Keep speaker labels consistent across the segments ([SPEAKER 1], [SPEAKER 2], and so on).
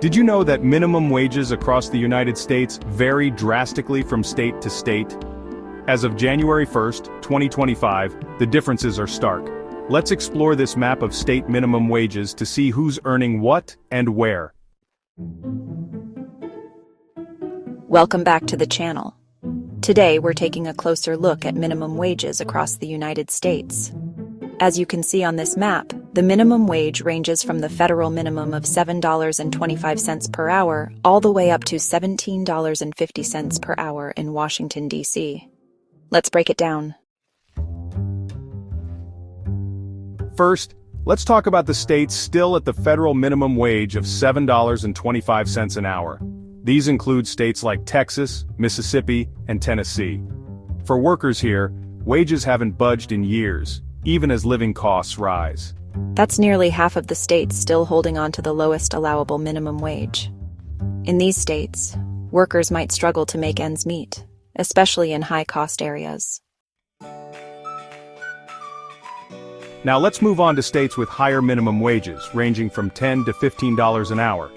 [SPEAKER 1] Did you know that minimum wages across the United States vary drastically from state to state? As of January 1st, 2025, the differences are stark. Let's explore this map of state minimum wages to see who's earning what and where.
[SPEAKER 2] Welcome back to the channel. Today we're taking a closer look at minimum wages across the United States. As you can see on this map, the minimum wage ranges from the federal minimum of $7.25 per hour all the way up to $17.50 per hour in Washington, D.C. Let's break it down.
[SPEAKER 1] First, let's talk about the states still at the federal minimum wage of $7.25 an hour. These include states like Texas, Mississippi, and Tennessee. For workers here, wages haven't budged in years, even as living costs rise.
[SPEAKER 2] That's nearly half of the states still holding on to the lowest allowable minimum wage. In these states, workers might struggle to make ends meet, especially in high-cost areas.
[SPEAKER 1] Now let's move on to states with higher minimum wages, ranging from $10 to $15 an hour.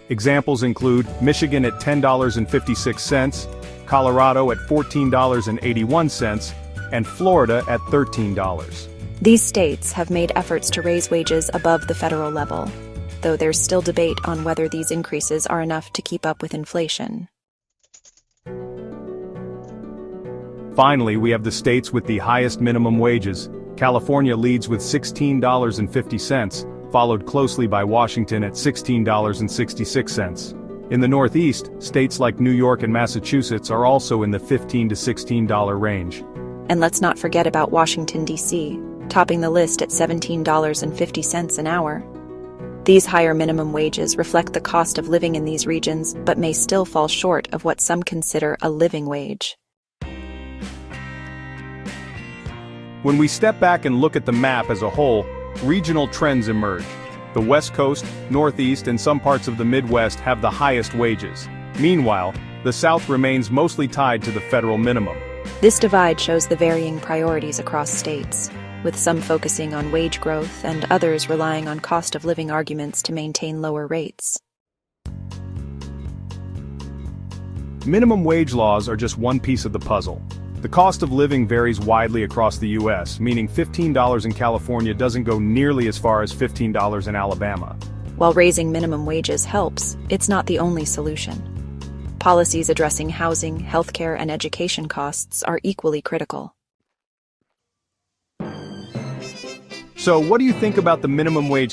[SPEAKER 1] Examples include Michigan at $10.56, Colorado at $14.81, and Florida at $13.
[SPEAKER 2] These states have made efforts to raise wages above the federal level, though there's still debate on whether these increases are enough to keep up with inflation.
[SPEAKER 1] Finally, we have the states with the highest minimum wages. California leads with $16.50, followed closely by Washington at $16.66. In the Northeast, states like New York and Massachusetts are also in the $15 to $16 range.
[SPEAKER 2] And let's not forget about Washington, D.C., topping the list at $17.50 an hour. These higher minimum wages reflect the cost of living in these regions, but may still fall short of what some consider a living wage.
[SPEAKER 1] When we step back and look at the map as a whole, regional trends emerge. The West Coast, Northeast, and some parts of the Midwest have the highest wages. Meanwhile, the South remains mostly tied to the federal minimum.
[SPEAKER 2] This divide shows the varying priorities across states, with some focusing on wage growth and others relying on cost of living arguments to maintain lower rates.
[SPEAKER 1] Minimum wage laws are just one piece of the puzzle. The cost of living varies widely across the U.S., meaning $15 in California doesn't go nearly as far as $15 in Alabama.
[SPEAKER 2] While raising minimum wages helps, it's not the only solution. Policies addressing housing, healthcare, and education costs are equally critical.
[SPEAKER 1] So what do you think about the minimum wage